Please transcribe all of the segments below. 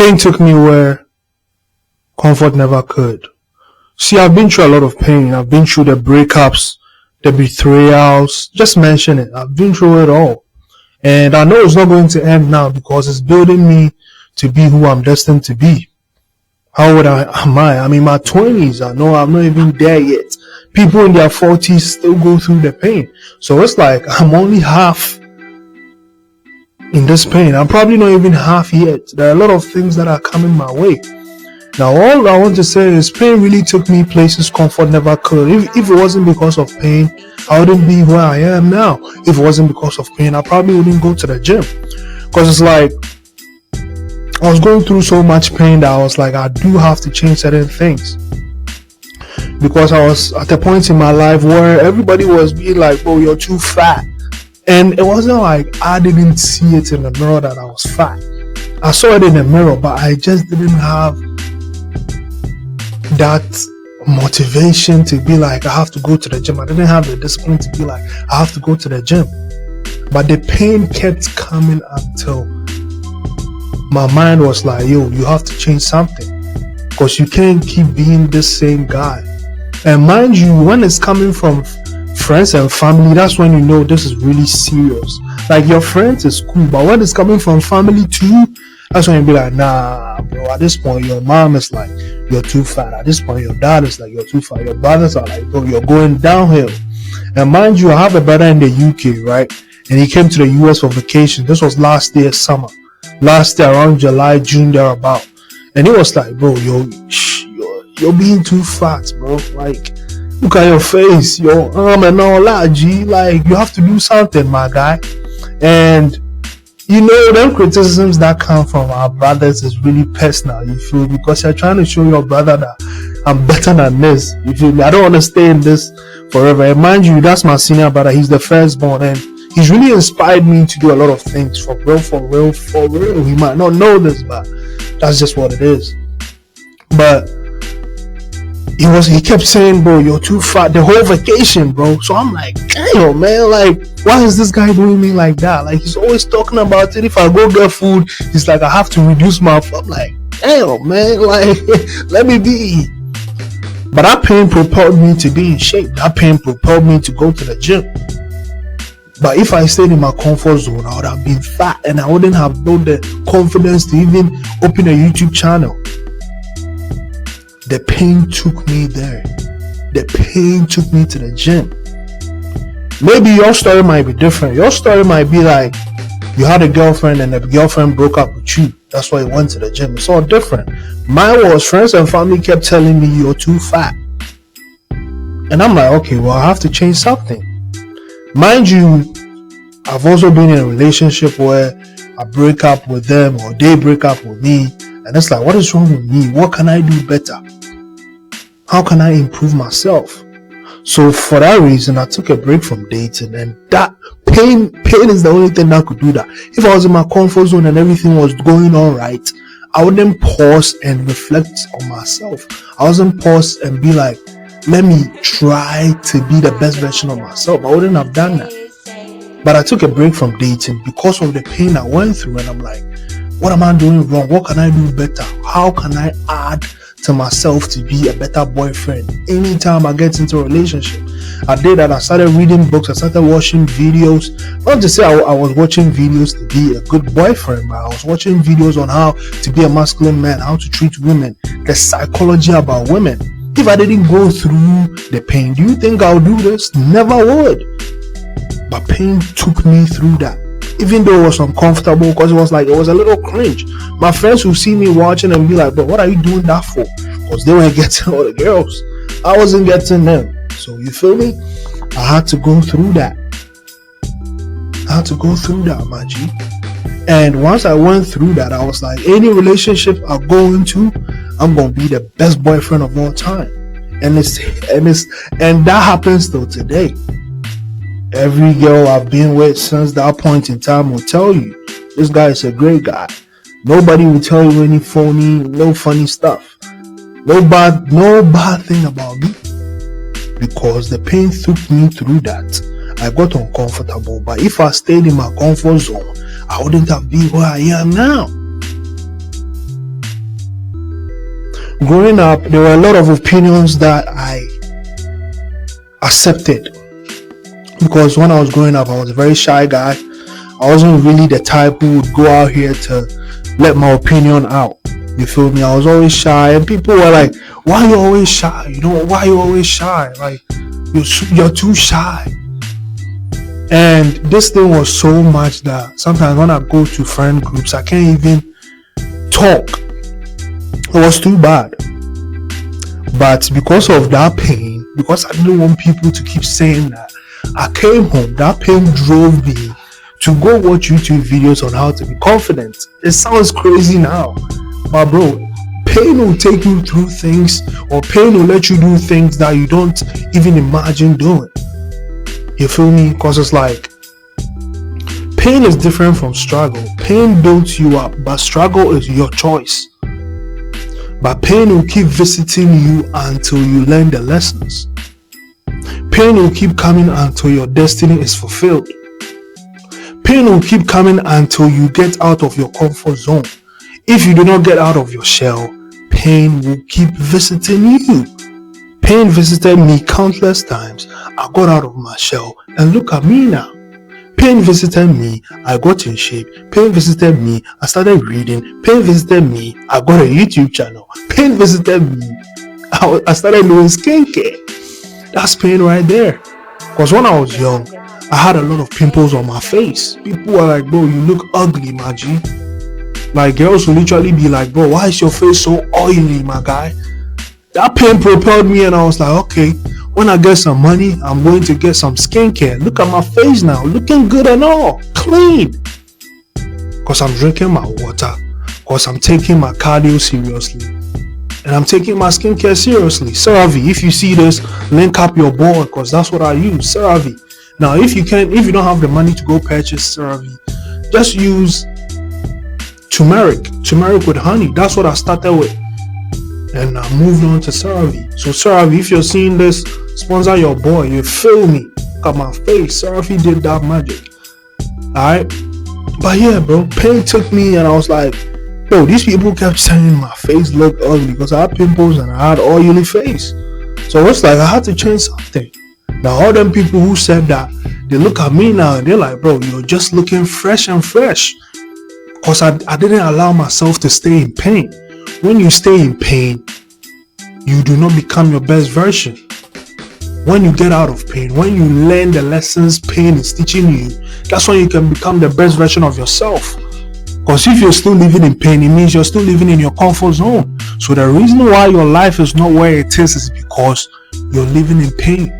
Pain took me where comfort never could. See, I've been through a lot of pain. I've been through the breakups, the betrayals. Just mention it. I've been through it all. And I know it's not going to end now because it's building me to be who I'm destined to be. How old am I? I'm in my 20s. I know I'm not even there yet. People in their 40s still go through the pain. So it's like I'm only half in this pain. I'm probably not even half yet. There are a lot of things that are coming my way. Now, all I want to say is pain really took me places comfort never could. If it wasn't because of pain, I wouldn't be where I am now. If it wasn't because of pain, I probably wouldn't go to the gym. Because it's like, I was going through so much pain that I was like, I do have to change certain things. Because I was at a point in my life where everybody was being like, bro, you're too fat. And it wasn't like I didn't see it in the mirror that I was fat. I saw it in the mirror, but I just didn't have that motivation to be like, I have to go to the gym. I didn't have the discipline to be like, I have to go to the gym. But the pain kept coming until my mind was like, yo, you have to change something. Because you can't keep being this same guy. And mind you, when it's coming from friends and family, that's when you know this is really serious. Like, your friends is cool, but when it's coming from family too, that's when you be like, nah, bro, at this point, your mom is like, you're too fat. At this point, your dad is like, you're too fat. Your brothers are like, bro, you're going downhill. And mind you, I have a brother in the UK, right? And he came to the US for vacation. This was last year, summer. Last year, around July, June, thereabout. And he was like, bro, you're being too fat, bro. Like, look at your face, your arm and all that, G. Like, you have to do something, my guy. And you know, them criticisms that come from our brothers is really personal, you feel, because you're trying to show your brother that I'm better than this, you feel me? I don't want to stay in this forever. And mind you, that's my senior brother. He's the firstborn, and he's really inspired me to do a lot of things, for real. He might not know this, but that's just what it is. But he kept saying, bro, you're too fat the whole vacation, bro. So I'm like, damn, man, like, why is this guy doing me like that? Like, he's always talking about it. If I go get food, he's like, I have to reduce my food. I'm like, damn, man, like, let me be. But that pain propelled me to be in shape. That pain propelled me to go to the gym. But if I stayed in my comfort zone, I would have been fat and I wouldn't have known the confidence to even open a YouTube channel. The pain took me there. The pain took me to the gym. Maybe your story might be different. Your story might be like, you had a girlfriend and the girlfriend broke up with you. That's why you went to the gym. It's all different. Mine was friends and family kept telling me you're too fat. And I'm like, okay, well, I have to change something. Mind you, I've also been in a relationship where I break up with them or they break up with me. And it's like, what is wrong with me? What can I do better? How can I improve myself? So for that reason, I took a break from dating, and that pain is the only thing that could do that. If I was in my comfort zone and everything was going all right, I wouldn't pause and reflect on myself. I wasn't pause and be like, let me try to be the best version of myself. I wouldn't have done that. But I took a break from dating because of the pain I went through, and I'm like, what am I doing wrong? What can I do better? How can I add to myself to be a better boyfriend anytime I get into a relationship? I did that. I started reading books. I started watching videos. Not to say I was watching videos to be a good boyfriend, but I was watching videos on how to be a masculine man, how to treat women, the psychology about women. If I didn't go through the pain, do you think I'll do this? Never would. But pain took me through that. Even though it was uncomfortable, because it was a little cringe. My friends would see me watching and be like, bro, what are you doing that for? Because they weren't getting all the girls. I wasn't getting them. So you feel me? I had to go through that. My G. And once I went through that, I was like, any relationship I go into, I'm gonna be the best boyfriend of all time. And that happens till today. Every girl I've been with since that point in time will tell you, this guy is a great guy. Nobody will tell you no funny stuff. No bad thing about me. Because the pain took me through that. I got uncomfortable. But if I stayed in my comfort zone, I wouldn't have been where I am now. growing up, there were a lot of opinions that I accepted, because when I was growing up, I was a very shy guy. I wasn't really the type who would go out here to let my opinion out. You feel me? I was always shy, and people were like, "Why are you always shy? Why are you always shy? Like, you're too shy." And this thing was so much that sometimes when I go to friend groups, I can't even talk. It was too bad. But because of that pain, because I didn't want people to keep saying that, I came home. That pain drove me to go watch YouTube videos on how to be confident. It sounds crazy now, but bro, pain will take you through things, or pain will let you do things that you don't even imagine doing. You feel me? Because it's like, pain is different from struggle. Pain builds you up, but struggle is your choice. But pain will keep visiting you until you learn the lessons. Pain will keep coming until your destiny is fulfilled. Pain will keep coming until you get out of your comfort zone. If you do not get out of your shell, pain will keep visiting you. Pain visited me countless times. I got out of my shell, and look at me now. Pain visited me, I got in shape. Pain visited me, I started reading. Pain visited me, I got a YouTube channel. Pain visited me, I started doing skincare. That's pain right there. Because when I was young, I had a lot of pimples on my face. People were like, "Bro, you look ugly, my G." Like, girls will literally be like, "Bro, why is your face so oily, my guy?" That pain propelled me, and I was like, okay, when I get some money, I'm going to get some skincare. Look at my face now, looking good and all, clean. Because I'm drinking my water, because I'm taking my cardio seriously, and I'm taking my skincare seriously. CeraVe, if you see this, link up your board, because that's what I use, CeraVe. Now, if you don't have the money to go purchase CeraVe, just use turmeric with honey. That's what I started with, and I moved on to CeraVe. So CeraVe, if you're seeing this, sponsor your boy. You feel me? Look at my face. CeraVe did that magic. Alright? But yeah, bro, pain took me, and I was like, yo, these people kept saying my face looked ugly because I had pimples and I had oily face. So it's like I had to change something. Now all them people who said that, they look at me now and they're like, bro, you're just looking fresh and fresh. Because I didn't allow myself to stay in pain. When you stay in pain, you do not become your best version. When you get out of pain, when you learn the lessons pain is teaching you, that's when you can become the best version of yourself. Because if you're still living in pain, it means you're still living in your comfort zone. So the reason why your life is not where it is because you're living in pain.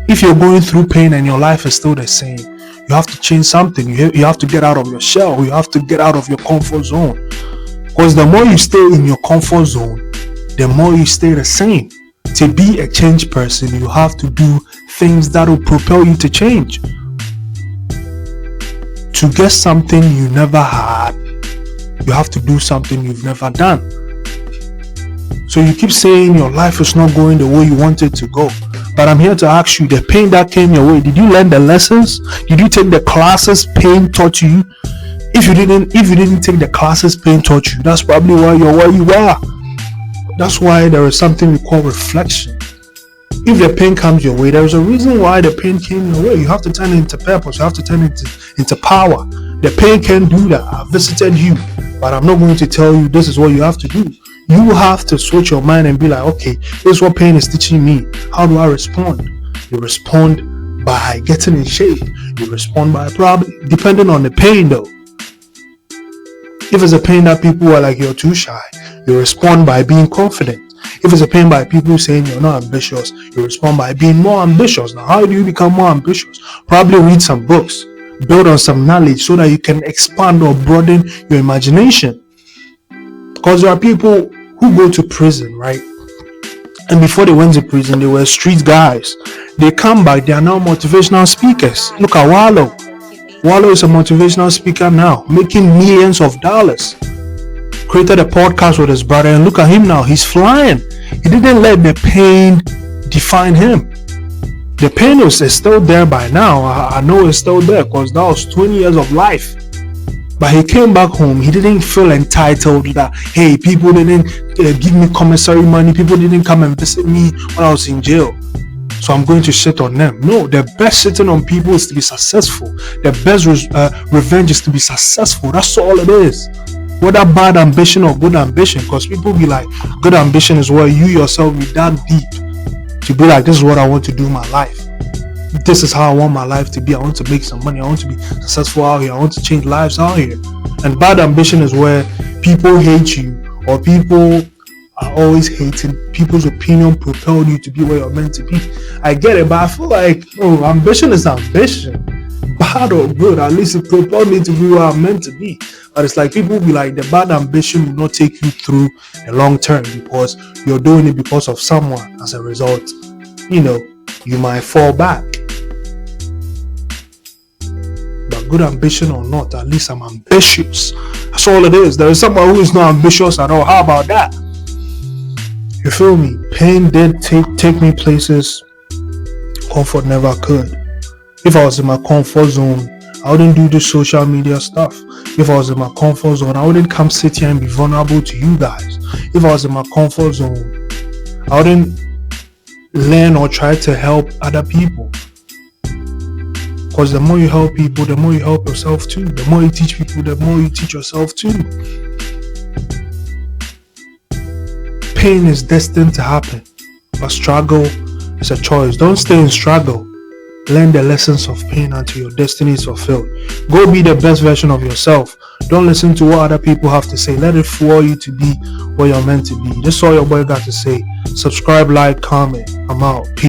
If you're going through pain and your life is still the same, you have to change something. You have to get out of your shell. You have to get out of your comfort zone. Because the more you stay in your comfort zone, the more you stay the same. To be a changed person, you have to do things that will propel you to change. To get something you never had, you have to do something you've never done. So you keep saying your life is not going the way you want it to go. But I'm here to ask you, the pain that came your way, did you learn the lessons? Did you take the classes pain taught you? If you didn't take the classes pain taught you, that's probably why you're where you are. That's why there is something we call reflection. If the pain comes your way, there is a reason why the pain came your way. You have to turn it into purpose. You have to turn it into power. The pain can do that. I visited you, but I'm not going to tell you this is what you have to do. You have to switch your mind and be like, okay, this is what pain is teaching me. How do I respond? You respond by getting in shape. You respond by probably, depending on the pain though. If it's a pain that people are like, you're too shy, you respond by being confident. If it's a pain by people saying you're not ambitious, you respond by being more ambitious. Now, how do you become more ambitious? Probably read some books, build on some knowledge so that you can expand or broaden your imagination. Because there are people who go to prison, right? And before they went to prison, they were street guys. They come back, they are now motivational speakers. Look at Wallow. Wallow is a motivational speaker now, making millions of dollars. Created a podcast with his brother, and look at him now, he's flying. He didn't let the pain define him. The pain is still there by now. I know it's still there because that was 20 years of life. But he came back home. He didn't feel entitled that, hey, people didn't give me commissary money. People didn't come and visit me when I was in jail, so I'm going to shit on them. No, the best shitting on people is to be successful. The best revenge is to be successful. That's all it is. Whether bad ambition or good ambition, because people be like, good ambition is where you yourself be that deep to be like, this is what I want to do in my life. This is how I want my life to be. I want to make some money. I want to be successful out here. I want to change lives out here. And bad ambition is where people hate you, or people are always hating. People's opinion propelled you to be where you're meant to be. I get it, but I feel like, ambition is ambition. Bad or good, at least it propelled me to be where I'm meant to be. But it's like people be like, the bad ambition will not take you through the long term because you're doing it because of someone. As a result, you might fall back. But good ambition or not, at least I'm ambitious. That's all it is. There is someone who is not ambitious at all. How about that? You feel me? Pain did take me places comfort never could. If I was in my comfort zone, I wouldn't do this social media stuff. If I was in my comfort zone, I wouldn't come sit here and be vulnerable to you guys. If I was in my comfort zone, I wouldn't learn or try to help other people. Because the more you help people, the more you help yourself too. The more you teach people, the more you teach yourself too. Pain is destined to happen, but struggle is a choice. Don't stay in struggle. Learn the lessons of pain until your destiny is fulfilled. Go be the best version of yourself. Don't listen to what other people have to say. Let it fuel you to be what you're meant to be. This is all your boy got to say. Subscribe, like, comment. I'm out. Peace.